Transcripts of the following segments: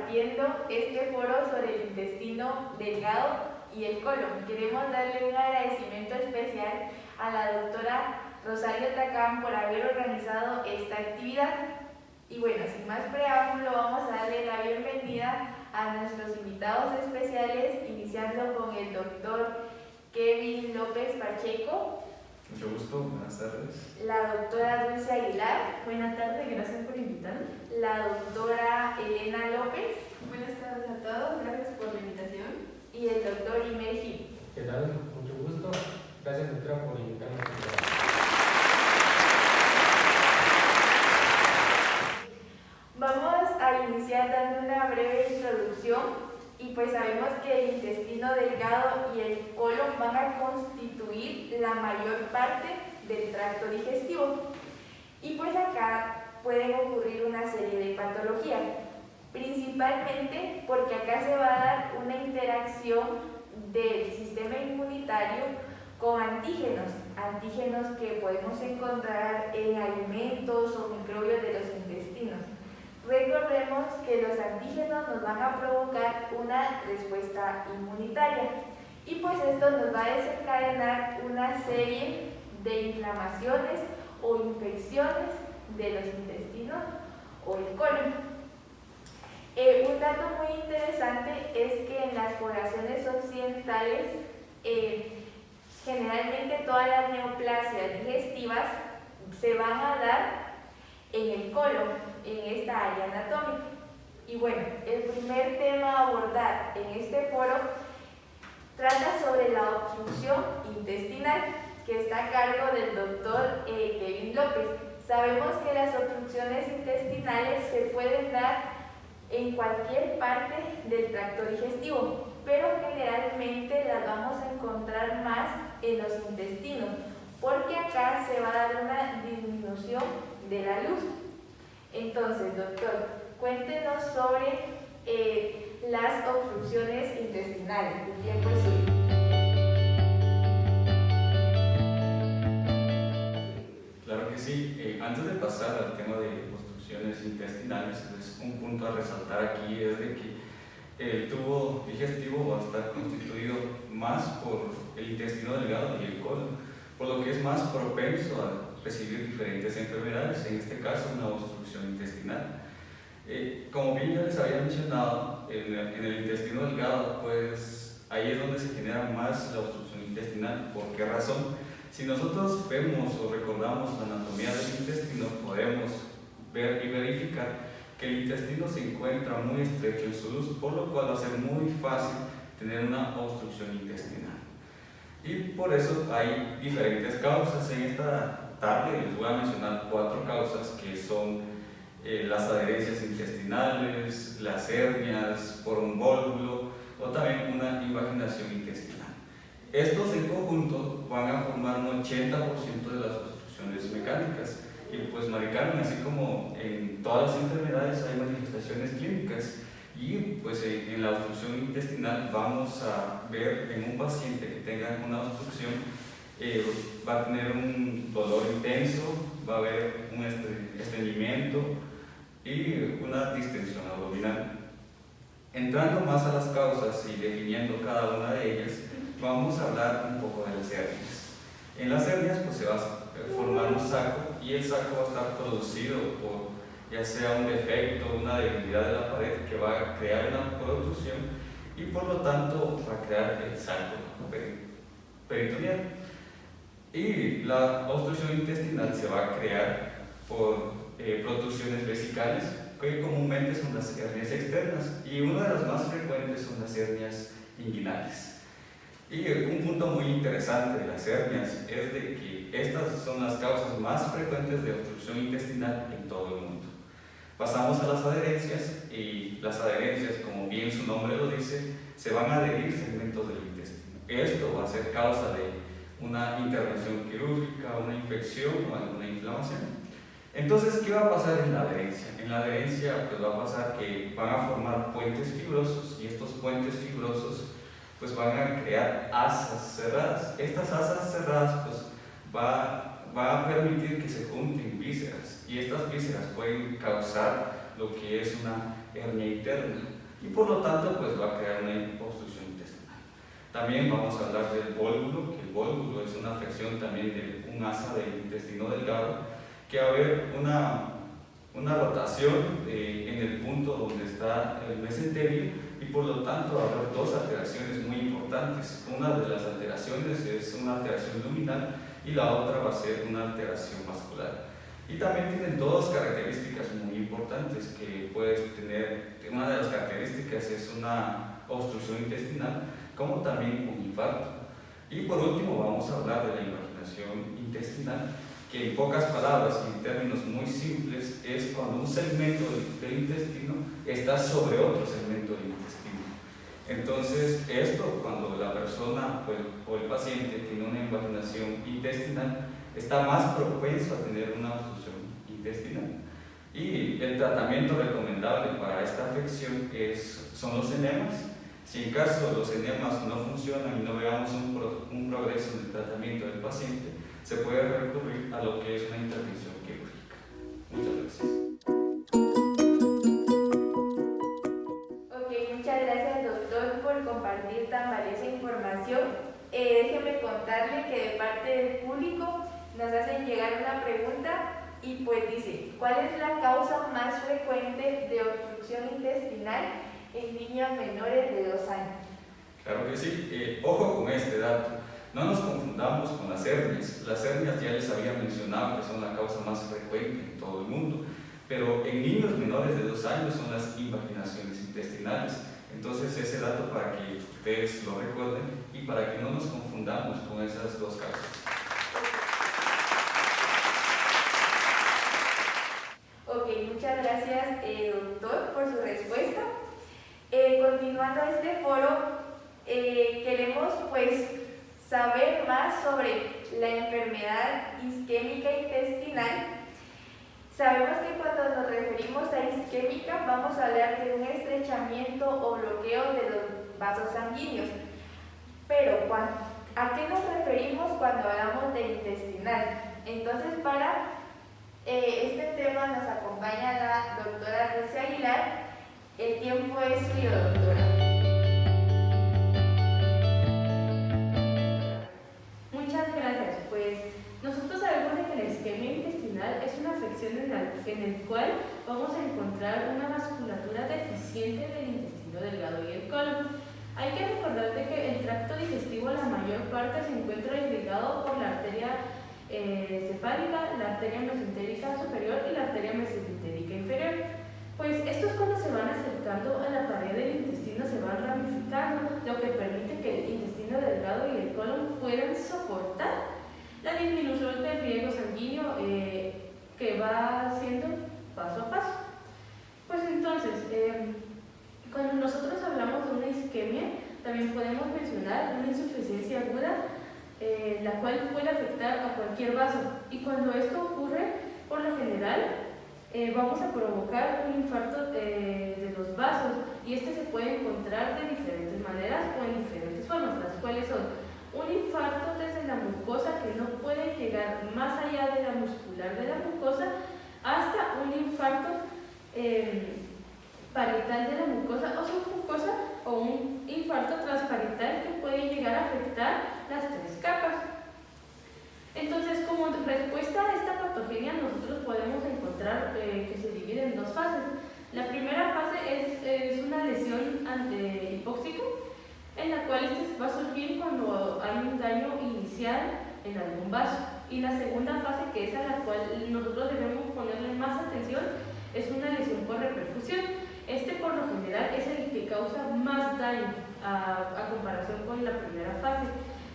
compartiendo este foro sobre el intestino delgado y el colon. Queremos darle un agradecimiento especial a la doctora Rosario Tacán por haber organizado esta actividad. Y bueno, sin más preámbulo, vamos a darle la bienvenida a nuestros invitados especiales, iniciando con el doctor Kevin López Pacheco. Mucho gusto, buenas tardes. La doctora Dulce Aguilar. Buenas tardes, gracias por invitarme. La doctora Elena López. Buenas tardes a todos, gracias por la invitación. Y el doctor Imer Gil. ¿Qué tal? Mucho gusto. Gracias, doctora, por invitarme. Vamos a iniciar dando una breve introducción. Y pues sabemos que el intestino delgado y el colon van a constituir la mayor parte del tracto digestivo. Y pues acá pueden ocurrir una serie de patologías, principalmente porque acá se va a dar una interacción del sistema inmunitario con antígenos que podemos encontrar en alimentos o microbios de los intestinos. Recordemos que los antígenos nos van a provocar una respuesta inmunitaria y pues esto nos va a desencadenar una serie de inflamaciones o infecciones de los intestinos o el colon. Un dato muy interesante es que en las poblaciones occidentales generalmente todas las neoplasias digestivas se van a dar en el colon, en esta área anatómica. Y bueno, el primer tema a abordar en este foro trata sobre la obstrucción intestinal, que está a cargo del doctor Kevin López. Sabemos que las obstrucciones intestinales se pueden dar en cualquier parte del tracto digestivo, pero generalmente las vamos a encontrar más en los intestinos, porque acá se va a dar una disminución de la luz. Entonces, doctor, cuéntenos sobre las obstrucciones intestinales. El tiempo es suyo. Claro que sí. Antes de pasar al tema de obstrucciones intestinales, pues un punto a resaltar aquí es de que el tubo digestivo va a estar constituido más por el intestino delgado y el colon, por lo que es más propenso a recibir diferentes enfermedades, en este caso una obstrucción intestinal. Como bien ya les había mencionado, en el intestino delgado, pues ahí es donde se genera más la obstrucción intestinal. ¿Por qué razón? Si nosotros vemos o recordamos la anatomía del intestino, podemos ver y verificar que el intestino se encuentra muy estrecho en su luz, por lo cual va a ser muy fácil tener una obstrucción intestinal. Y por eso hay diferentes causas. En esta tarde les voy a mencionar 4 causas que son las adherencias intestinales, las hernias por un vólvulo o también una invaginación intestinal. Estos en conjunto van a formar un 80% de las obstrucciones mecánicas. Y pues, Mari Carmen, así como en todas las enfermedades hay manifestaciones clínicas, y pues en la obstrucción intestinal vamos a ver en un paciente que tenga una obstrucción, va a tener un dolor intenso, va a haber un estreñimiento y una distensión abdominal. Entrando más a las causas y definiendo cada una de ellas, vamos a hablar un poco de las hernias. En las hernias pues se va a formar un saco, y el saco va a estar producido por ya sea un defecto, una debilidad de la pared que va a crear una protrusión y por lo tanto va a crear el saco peritoneal. Y la obstrucción intestinal se va a crear por protrusiones vesicales, que comúnmente son las hernias externas, y una de las más frecuentes son las hernias inguinales. Y un punto muy interesante de las hernias es de que estas son las causas más frecuentes de obstrucción intestinal en todo el mundo. Pasamos a las adherencias, y las adherencias, como bien su nombre lo dice, se van a adherir segmentos del intestino. Esto va a ser causa de una intervención quirúrgica, una infección o alguna inflamación. Entonces, ¿qué va a pasar en la adherencia? En la adherencia pues va a pasar que van a formar puentes fibrosos, y estos puentes fibrosos pues van a crear asas cerradas. Estas asas cerradas pues va a permitir que se junten vísceras, y estas vísceras pueden causar lo que es una hernia interna. y por lo tanto pues va a crear una obstrucción intestinal. También vamos a hablar del vólvulo, que el vólvulo es una afección también de un asa del intestino delgado, que va a haber una rotación en el punto donde está el mesenterio y por lo tanto va a haber dos alteraciones muy importantes. Una de las alteraciones es una alteración luminal y la otra va a ser una alteración vascular. Y también tienen dos características muy importantes que puedes tener. Una de las características es una obstrucción intestinal, como también un infarto. Y por último vamos a hablar de la invaginación intestinal, que en pocas palabras y en términos muy simples es cuando un segmento del intestino está sobre otro segmento del intestino. Entonces esto, cuando la persona o el paciente tiene una invaginación intestinal, está más propenso a tener una obstrucción intestinal. Y el tratamiento recomendable para esta afección son los enemas. Si en caso los enemas no funcionan y no veamos un progreso en el tratamiento del paciente, se puede recurrir a lo que es una intervención quirúrgica. Muchas gracias. Ok, muchas gracias doctor por compartir tan valiosa información. Déjeme contarle que de parte del público nos hacen llegar una pregunta y pues dice, ¿cuál es la causa más frecuente de obstrucción intestinal en niños menores de 2 años? Claro que sí. Ojo con este dato. No nos confundamos con las hernias. Las hernias ya les había mencionado que son la causa más frecuente en todo el mundo, pero en niños menores de 2 años son las invaginaciones intestinales. Entonces ese dato para que ustedes lo recuerden y para que no nos confundamos con esas dos causas. Ok, muchas gracias doctor por su respuesta. Continuando este foro, queremos pues saber más sobre la enfermedad isquémica intestinal. Sabemos que cuando nos referimos a isquémica vamos a hablar de un estrechamiento o bloqueo de los vasos sanguíneos. Pero ¿a qué nos referimos cuando hablamos de intestinal? Entonces para este tema nos acompaña la doctora Dulce Aguilar. El tiempo es suyo, doctora. Muchas gracias. Pues nosotros sabemos de que la isquemia intestinal es una afección en el cual vamos a encontrar una vasculatura deficiente del intestino delgado y el colon. Hay que recordar de que el tracto digestivo la mayor parte se encuentra irrigado por la arteria cefálica, la arteria mesentérica superior y la arteria mesentérica inferior. Pues estos cuando se van acercando a la pared del intestino se van ramificando, lo que permite que el intestino delgado y el colon puedan soportar la disminución del riego sanguíneo que va haciendo paso a paso. Pues entonces, cuando nosotros hablamos de una isquemia, también podemos mencionar una insuficiencia aguda, la cual puede afectar a cualquier vaso. Y cuando esto ocurre, por lo general, vamos a provocar un infarto de los vasos, y este se puede encontrar de diferentes maneras o en diferentes formas, las cuales son un infarto desde la mucosa que no puede llegar más allá de la muscular de la mucosa hasta un infarto parietal de la mucosa o submucosa o un infarto transparietal que puede llegar a afectar las 3 capas. Entonces, como respuesta a esta patogenia, nosotros podemos encontrar que se divide en 2 fases. La primera fase es una lesión hipóxica, en la cual este va a surgir cuando hay un daño inicial en algún vaso. Y la segunda fase, que es a la cual nosotros debemos ponerle más atención, es una lesión por reperfusión. Este por lo general es el que causa más daño a comparación con la primera fase.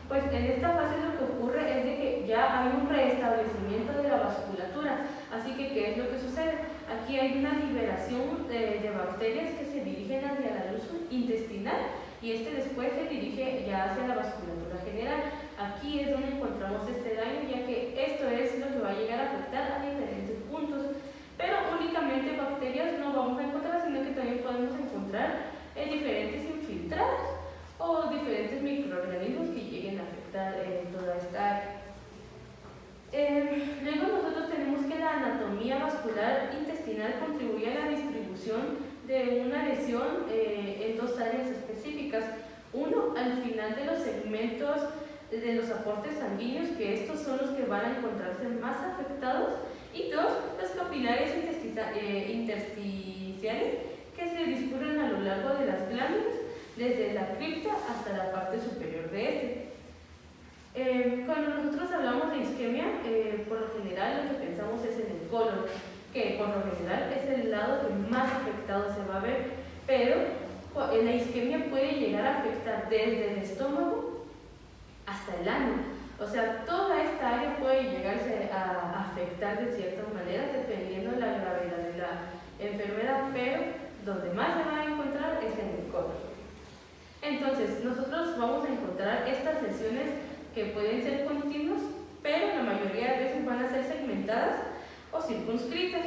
Pues en esta fase lo que ocurre es de que ya hay un restablecimiento de la vasculatura. Así que, ¿qué es lo que sucede? Aquí hay una liberación de bacterias que se dirigen hacia la luz intestinal y después se dirige ya hacia la vasculatura general. Aquí es donde encontramos este daño, ya que esto es lo que va a llegar a afectar a diferentes puntos. Pero únicamente bacterias no vamos a encontrar, sino que también podemos encontrar diferentes infiltrados o diferentes microorganismos que lleguen a afectar toda esta área. Luego nosotros tenemos que la anatomía vascular intestinal contribuye a la distribución de una lesión específicas. Uno, al final de los segmentos de los aportes sanguíneos, que estos son los que van a encontrarse más afectados. Y dos, los capilares intersticiales que se discurren a lo largo de las glándulas, desde la cripta hasta la parte superior de este. Cuando nosotros hablamos de isquemia, por lo general lo que pensamos es en el colon, que por lo general es el lado que más afectado se va a ver, pero la isquemia puede llegar a afectar desde el estómago hasta el ano. O sea, toda esta área puede llegarse a afectar de ciertas maneras dependiendo de la gravedad de la enfermedad, pero donde más se va a encontrar es en el colon. Entonces, nosotros vamos a encontrar estas lesiones que pueden ser continuas, pero la mayoría de veces van a ser segmentadas o circunscritas.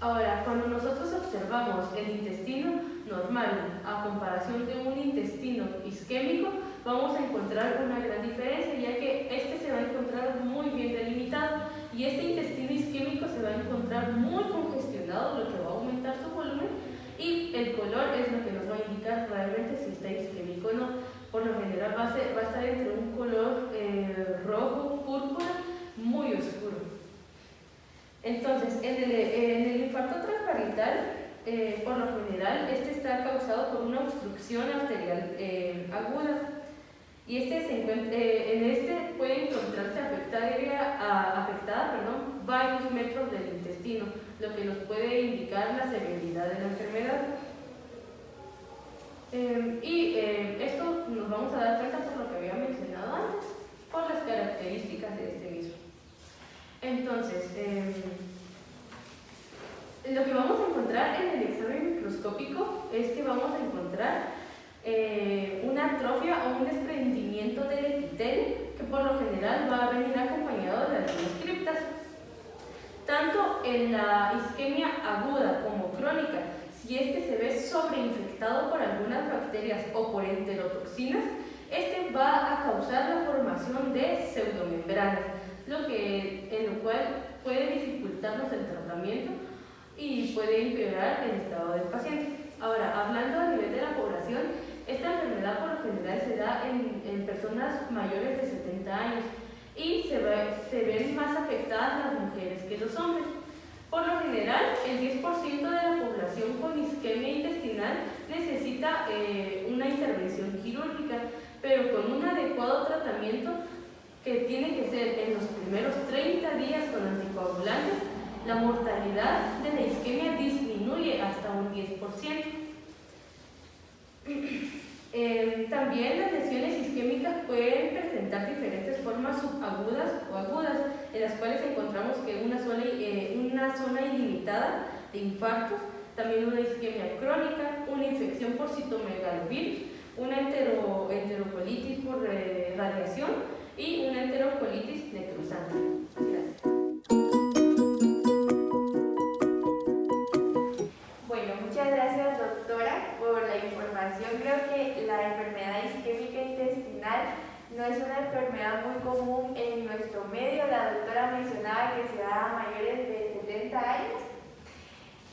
Ahora, cuando nosotros observamos el intestino normal a comparación de un intestino isquémico, vamos a encontrar una gran diferencia, ya que este se va a encontrar muy bien delimitado y este intestino isquémico se va a encontrar muy congestionado, lo que va a aumentar su volumen, y el color es lo que nos va a indicar realmente si está isquémico o no. Por lo general va a estar entre un color rojo, púrpura, muy oscuro. Entonces, en el infarto transparietal, por lo general, este está causado por una obstrucción arterial aguda. Y en este puede encontrarse afectada varios metros del intestino, lo que nos puede indicar la severidad de la enfermedad. Esto nos vamos a dar cuenta por lo que había mencionado antes, por las características de este mismo. Entonces, lo que vamos a encontrar en el examen microscópico es que vamos a encontrar una atrofia o un desprendimiento del epitelio, que por lo general va a venir acompañado de algunas criptas. Tanto en la isquemia aguda como crónica, si este se ve sobreinfectado por algunas bacterias o por enterotoxinas, este va a causar la formación de pseudomembranas, en lo cual puede dificultarnos el tratamiento y puede empeorar el estado del paciente. Ahora, hablando a nivel de la población, esta enfermedad por lo general se da en personas mayores de 70 años y se ven más afectadas las mujeres que los hombres. Por lo general, el 10% de la población con isquemia intestinal necesita una intervención quirúrgica, pero con un adecuado tratamiento que tiene que ser en los primeros 30 días con anticoagulantes, la mortalidad de la isquemia disminuye hasta un 10%. También las lesiones isquémicas pueden presentar diferentes formas subagudas o agudas, en las cuales encontramos que una zona ilimitada de infartos, también una isquemia crónica, una infección por citomegalovirus, una enterocolitis por radiación y una enterocolitis necrosante. Gracias. Bueno, muchas gracias, doctora, por la información. Creo que la enfermedad isquémica intestinal no es una enfermedad muy común en nuestro medio. La doctora mencionaba que se da a mayores de 70 años.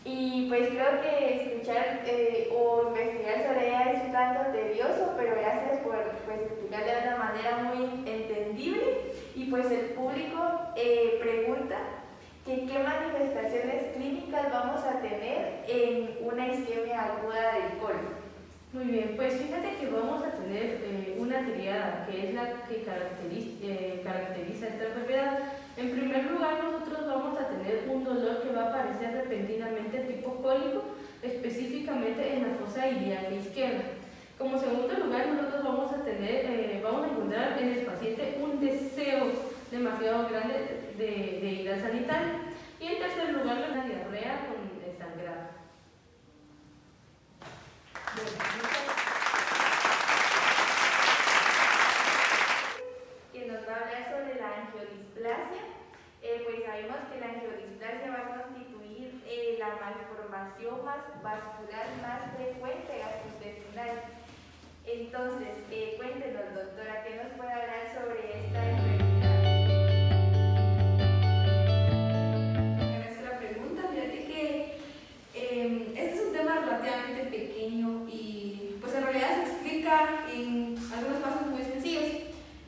Y pues creo que escuchar o investigar sobre ella es un tanto tedioso, pero gracias por explicarla de una manera muy entendible. Y pues el público pregunta que qué manifestaciones clínicas vamos a tener en una isquemia aguda del colon. Muy bien, pues fíjate que vamos a tener una triada, que es la que caracteriza esta enfermedad. En primer lugar, nosotros vamos a tener un dolor que va a aparecer repentinamente tipo cólico, específicamente en la fosa ilíaca izquierda. Como segundo lugar, nosotros vamos a encontrar en el paciente un deseo demasiado grande de ir al sanitario. Y en tercer lugar, la diarrea con sangrado. Que nos va a hablar sobre la angiodisplasia. Pues sabemos que la angiodisplasia va a constituir la malformación vascular más frecuente gastrointestinal. Entonces, cuéntenos, doctora, ¿qué nos puede hablar sobre esta enfermedad? Agradezco la pregunta. Fíjate que este es un tema relativamente pequeño y explica en algunos pasos muy sencillos.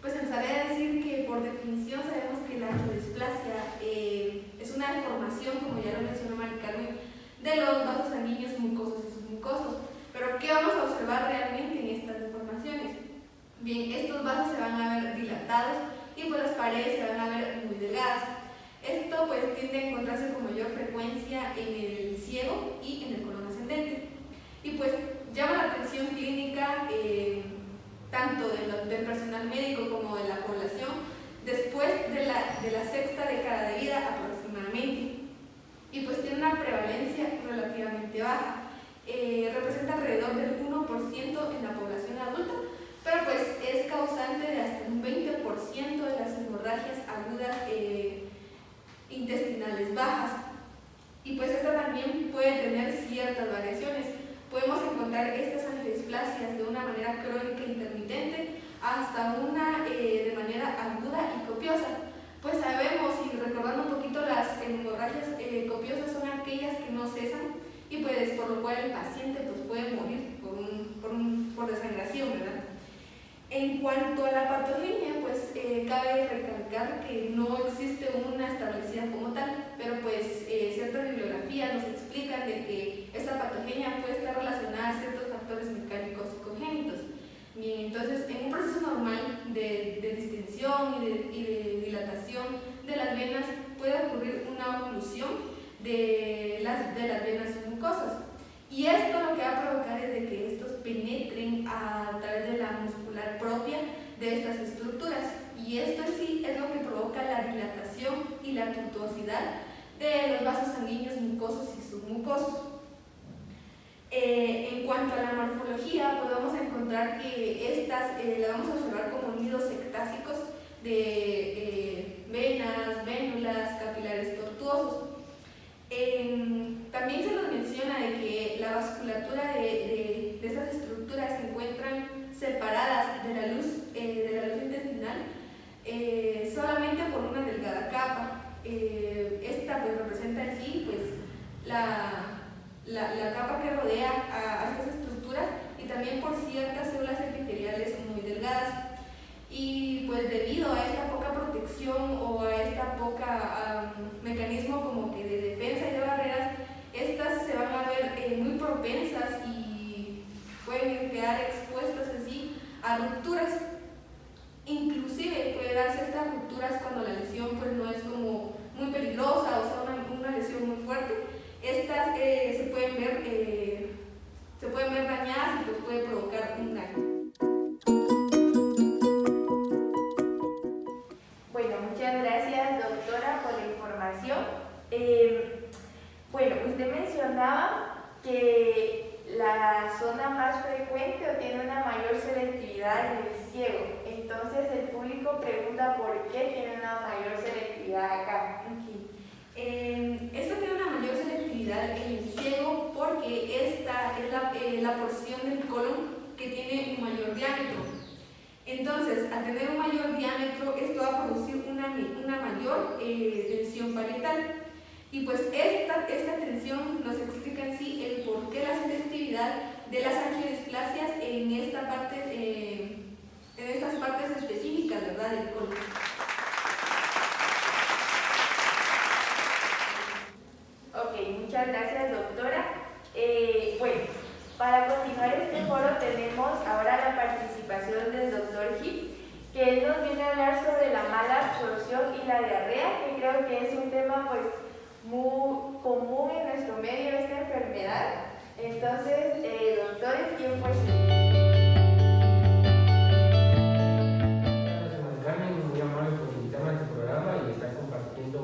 Pues empezaré a decir que por definición sabemos que la angiodisplasia es una deformación, como ya lo mencionó Mari Carmen, de los vasos sanguíneos mucosos y submucosos. Pero ¿qué vamos a observar realmente en estas deformaciones? Bien, estos vasos se van a ver dilatados y pues las paredes se van a ver muy delgadas. Esto pues tiende a encontrarse con mayor frecuencia en el ciego y en el colon ascendente. Y pues llama la atención clínica tanto del personal médico como de la población después de la sexta década de vida aproximadamente. Y pues tiene una prevalencia relativamente baja. Representa alrededor del 1% en la población adulta, pero pues es causante de hasta un 20% de las hemorragias agudas intestinales bajas. Y pues esta también puede tener ciertas variaciones. Podemos encontrar estas angiodisplasias de una manera crónica e intermitente hasta una de manera aguda y copiosa. Pues sabemos, y recordando un poquito, las hemorragias copiosas son aquellas que no cesan y pues por lo cual el paciente pues, puede morir por desangración, ¿verdad? En cuanto a la patogenia, pues cabe recalcar que no existe una establecida como tal, pero pues ciertas bibliografías nos explican de que esta patogenia puede estar relacionada a ciertos factores mecánicos y congénitos. Bien, entonces en un proceso normal de distensión y de dilatación de las venas puede ocurrir una oclusión de las venas mucosas. Y esto lo que va a provocar es de que estos penetren a través de la muscular propia de estas estructuras. Y esto en sí es lo que provoca la dilatación y la tortuosidad de los vasos sanguíneos mucosos y submucosos. En cuanto a la morfología, podemos encontrar que estas las vamos a observar como nidos sectásicos de venas, vénulas, capilares tortuosos. También se nos menciona de que la vasculatura de estas estructuras se encuentran separadas de la luz intestinal solamente por una delgada capa. Esta pues representa en sí pues, la capa que rodea a estas estructuras y también por ciertas células epiteliales muy delgadas. Y pues debido a esta poca protección o a esta poca mecanismo como que de defensa y de barreras, estas se van a ver muy propensas y pueden quedar expuestas así a rupturas. Inclusive puede darse estas rupturas cuando la lesión pues no es como muy peligrosa o sea una lesión muy fuerte. Estas se pueden ver dañadas y pues puede provocar un daño. Bueno, muchas gracias, doctora, por la información. Bueno, usted mencionaba que la zona más frecuente o tiene una mayor selectividad en el ciego. Entonces el público pregunta por qué tiene una mayor selectividad acá. Esto tiene una mayor selectividad en el ciego porque esta es la porción del colon que tiene un mayor diámetro. Entonces, al tener un mayor diámetro, esto va a producir una mayor tensión parietal. Y pues esta tensión nos explica en sí el por qué la selectividad de las angiodisplasias en estas partes específicas, ¿verdad?, del colon. Ok, muchas gracias, doctora. Bueno, para continuar este foro tenemos ahora la participación del doctor Hip, que él nos viene a hablar sobre la mala absorción y la diarrea, que creo que es un tema pues muy común en nuestro medio, esta enfermedad. Entonces, doctor, el tiempo es Carmen, muy amable por invitarme a tu programa y estar compartiendo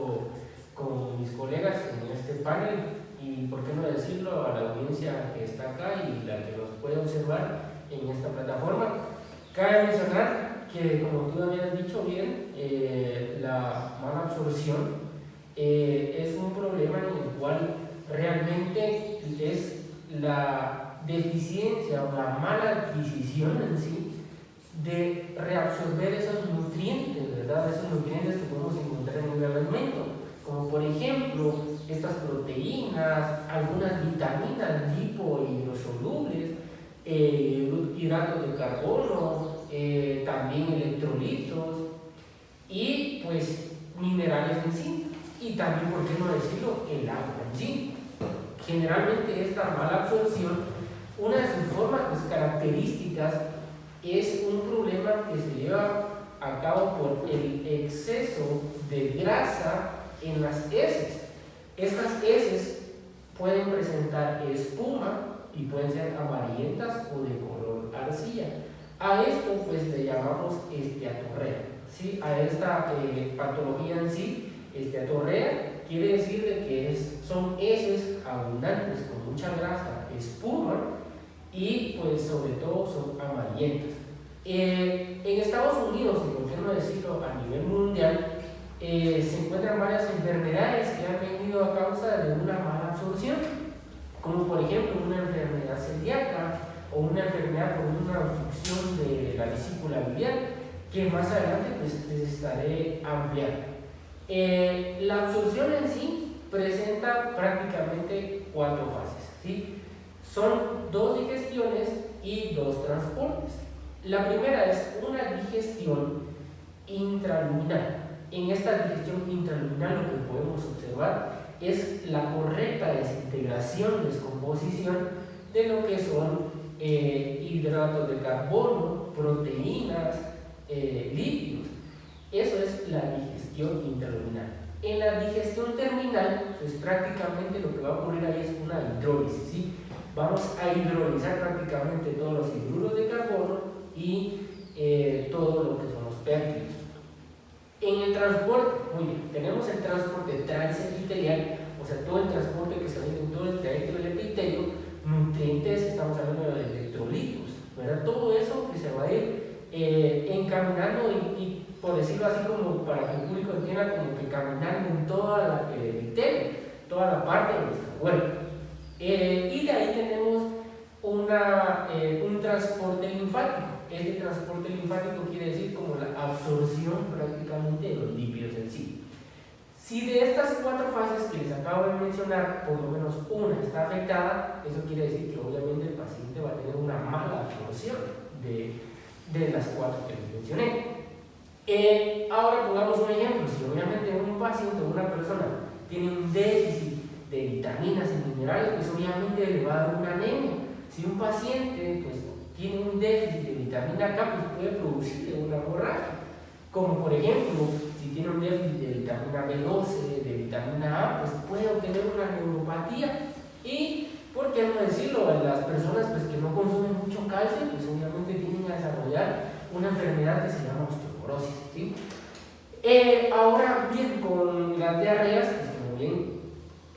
con mis colegas en este panel y, por qué no decirlo, a la audiencia que está acá y la que nos puede observar en esta plataforma. Cabe mencionar que, como tú habías dicho bien, la mala absorción es un problema en el cual realmente es la deficiencia o la mala adquisición en sí de reabsorber esos nutrientes, ¿verdad? Esos nutrientes que podemos encontrar en un alimento, como por ejemplo estas proteínas, algunas vitaminas lipo e hidrosolubles, hidratos de carbono, también electrolitos y pues minerales en sí. Y también, ¿por qué no decirlo?, el agua en sí. Generalmente esta mala absorción, una de sus formas pues, características es un problema que se lleva a cabo por el exceso de grasa en las heces. Estas heces pueden presentar espuma y pueden ser amarillentas o de color arcilla. A esto pues le llamamos esteatorrea, ¿sí? A esta patología en sí, esteatorrea, quiere decir de que son heces abundantes con mucha grasa, espuma y pues sobre todo son amarillentas. En Estados Unidos, y por qué no decirlo a nivel mundial, se encuentran varias enfermedades que han venido a causa de una mala absorción, como por ejemplo una enfermedad celíaca o una enfermedad por una obstrucción de la vesícula biliar, que más adelante pues, les estaré ampliando. La absorción en sí presenta prácticamente 4 fases, ¿sí? Son 2 digestiones y 2 transportes. La primera es una digestión intraluminal. En esta digestión intraluminal lo que podemos observar es la correcta desintegración, descomposición de lo que son hidratos de carbono, proteínas, lípidos. Eso es la digestión intraluminal. En la digestión terminal, pues prácticamente lo que va a ocurrir ahí es una hidrólisis, ¿sí? Vamos a hidrolizar prácticamente todos los hidruros de carbono y todo lo que son los péptidos. En el transporte, muy bien, tenemos el transporte transepitelial, o sea, todo el transporte que se hace en todo el trayecto del epitelio, nutrientes, estamos hablando de electrolitos, ¿verdad? Todo eso que se va a ir encaminando y por decirlo así, como para que el público entienda, como que caminando en toda el epitelio, toda la parte de nuestro cuerpo. Y de ahí tenemos un transporte linfático. Este transporte linfático quiere decir como la absorción prácticamente de los lípidos en sí. Si de estas 4 fases que les acabo de mencionar, por lo menos una está afectada, eso quiere decir que obviamente el paciente va a tener una mala absorción de las 4 que les mencioné. Ahora pongamos un ejemplo. Si obviamente un paciente o una persona tiene un déficit de vitaminas y minerales, pues obviamente le va a dar una anemia. Si un paciente pues, tiene un déficit de vitamina K, pues puede producirle una hemorragia. Como por ejemplo, si tiene un déficit de vitamina B12, de vitamina A, pues puede obtener una neuropatía. Y, ¿por qué no decirlo? Las personas pues, que no consumen mucho calcio, pues obviamente tienden a desarrollar una enfermedad que se llama osteoporosis, ¿sí? Ahora bien, con las diarreas, pues como bien,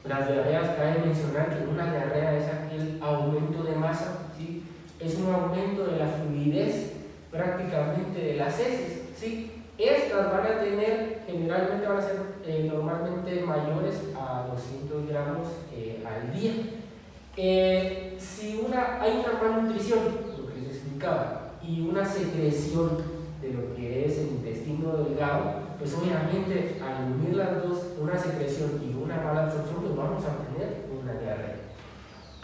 las diarreas cabe mencionar que una diarrea es aquel aumento de masa, ¿sí? Es un aumento de la fluidez prácticamente de las heces, ¿sí? Estas van a tener, generalmente van a ser normalmente mayores a 200 gramos al día. Si hay una malnutrición, lo que les explicaba, y una secreción de lo que es el intestino delgado, pues obviamente al unir las dos, una secreción y una mala absorción, pues vamos a tener una diarrea.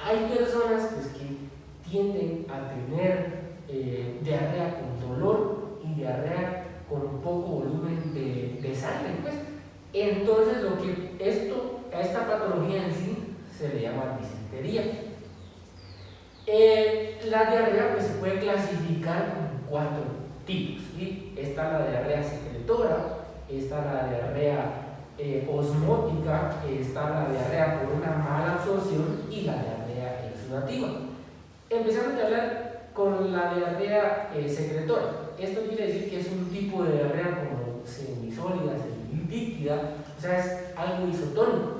Hay personas pues, que tienden a tener diarrea con dolor y diarrea con poco volumen de sangre, pues. Entonces a esta patología en sí se le llama disentería. La diarrea pues, se puede clasificar con 4 tipos, ¿sí? Está la diarrea secretora, está la diarrea osmótica, está la diarrea por una mala absorción y la diarrea exudativa. Empezamos a hablar con la diarrea secretora. Esto quiere decir que es un tipo de diarrea como semisólida, semilíquida, o sea, es algo isotónico.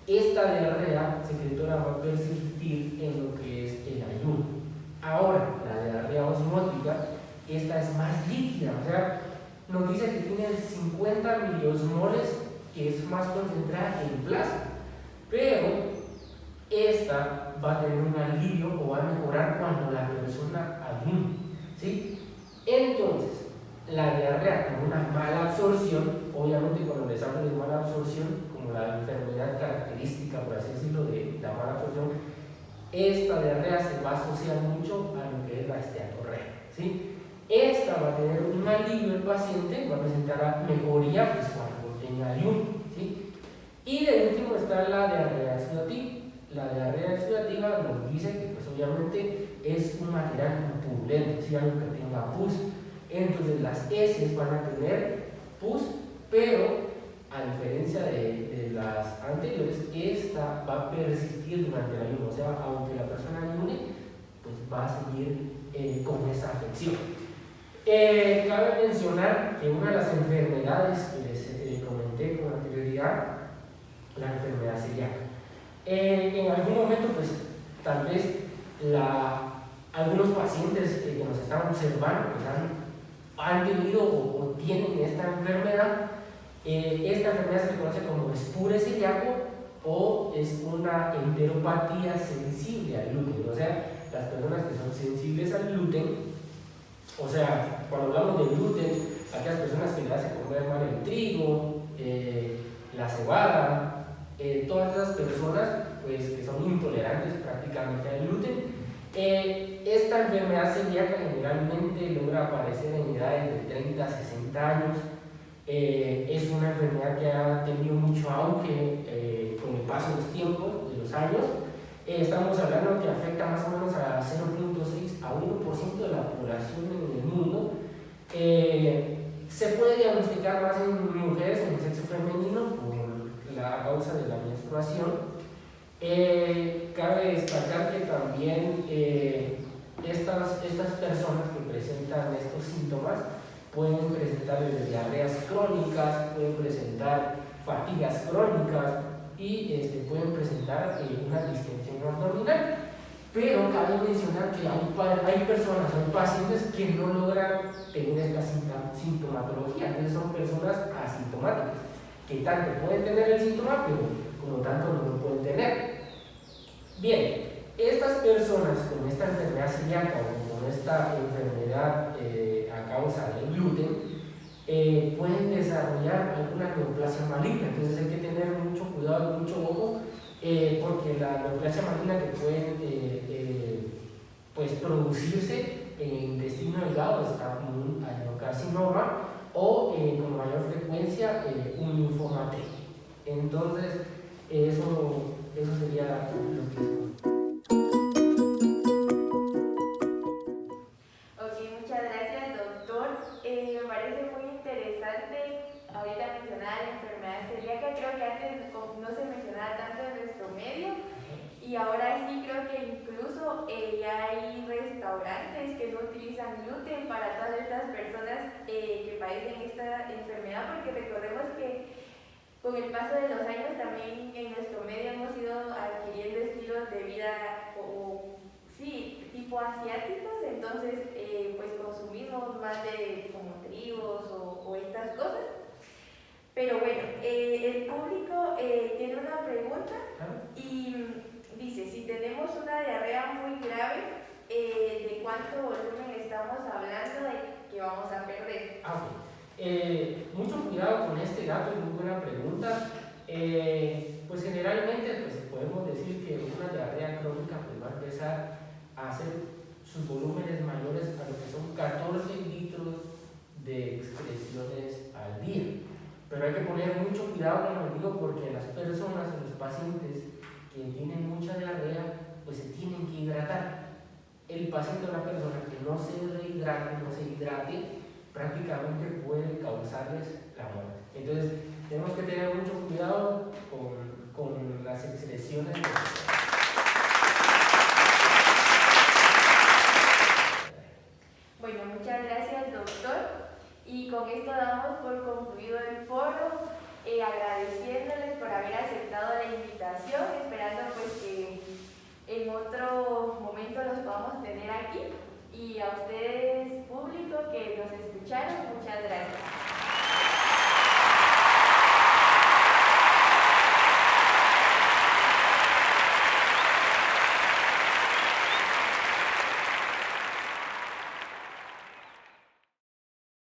Esta diarrea secretora va a persistir en lo que es el ayuno. Ahora, la diarrea osmótica, esta es más líquida, o sea, nos dice que tiene 50 miliosmoles, que es más concentrada en plasma, pero esta va a tener un alivio o va a mejorar cuando la persona ayune, ¿sí? Entonces, la diarrea con una mala absorción, obviamente cuando les hablo de mala absorción, como la enfermedad característica, por así decirlo, de la mala absorción, esta diarrea se va a asociar mucho a lo que es la esteatorrea, ¿sí? Esta va a tener un alivio el paciente, va a presentar mejoría pues, cuando tenga ayuno, ¿sí? Y de último está la diarrea exudativa. La diarrea exudativa nos dice que pues, obviamente es un material purulento, ¿sí? Algo que tenga pus. Entonces las heces van a tener pus, pero a diferencia de las anteriores, esta va a persistir durante el ayuno, o sea, aunque la persona ayune, pues va a seguir con esa afección. Cabe mencionar que una de las enfermedades que les comenté con anterioridad, la enfermedad celíaca. En algún momento, pues tal vez algunos pacientes que nos están observando pues, han tenido o tienen esta enfermedad. Esta enfermedad se le conoce como espure celíaco o es una enteropatía sensible al gluten. O sea, las personas que son sensibles al gluten, o sea, cuando hablamos de gluten, aquellas personas que le hacen comer mal el trigo, la cebada, todas esas personas pues, que son intolerantes prácticamente al gluten, esta enfermedad celíaca generalmente logra aparecer en edades de 30 a 60 años. Es una enfermedad que ha tenido mucho auge con el paso de los tiempos, de los años. Estamos hablando que afecta más o menos a 0.6 a 1% de la población en el mundo. Se puede diagnosticar más en mujeres en el sexo femenino por la causa de la menstruación. Cabe destacar que también estas personas que presentan estos síntomas pueden presentar diarreas crónicas, pueden presentar fatigas crónicas y pueden presentar una distensión abdominal. Pero cabe mencionar que hay personas, hay pacientes que no logran tener esta sintomatología, entonces son personas asintomáticas, que tanto pueden tener el síntoma, pero como tanto no lo pueden tener. Bien, estas personas con esta enfermedad celíaca o con esta enfermedad a causa del gluten pueden desarrollar alguna neoplasia maligna, entonces hay que tener mucho cuidado, mucho ojo, porque la neoplasia maligna que puede pues producirse en el intestino delgado está como un adenocarcinoma o con mayor frecuencia un linfoma T. Entonces eso sería lo que... Muchas gracias, doctor. Me parece muy interesante. Ahorita mencionaba la enfermedad celíaca, creo que antes no se mencionaba tanto en nuestro medio y ahora sí creo que incluso ya hay restaurantes que no utilizan gluten para todas estas personas que padecen esta enfermedad, porque recordemos que con el paso de los años también en nuestro medio hemos ido adquiriendo estilos de vida tipo asiáticos, entonces pues consumimos más de como trigos o estas cosas. Pero bueno, el público tiene una pregunta y dice, si tenemos una diarrea muy grave, ¿de cuánto volumen estamos hablando de que vamos a perder? Mucho cuidado con este dato, es muy buena pregunta. Pues generalmente pues, podemos decir que una diarrea crónica pues, va a empezar a hacer sus volúmenes mayores a lo que son 14 litros de excreciones al día. Pero hay que poner mucho cuidado, como digo, porque las personas, los pacientes que tienen mucha diarrea, pues se tienen que hidratar. El paciente o la persona que no se rehidrate, no se hidrate, prácticamente puede causarles la muerte. Entonces, tenemos que tener mucho cuidado con las excreciones. Bueno, muchas gracias, doctor. Y con esto damos por concluido el foro, agradeciéndoles por haber aceptado la invitación, esperando pues que en otro momento los podamos tener aquí. Y a ustedes, público, que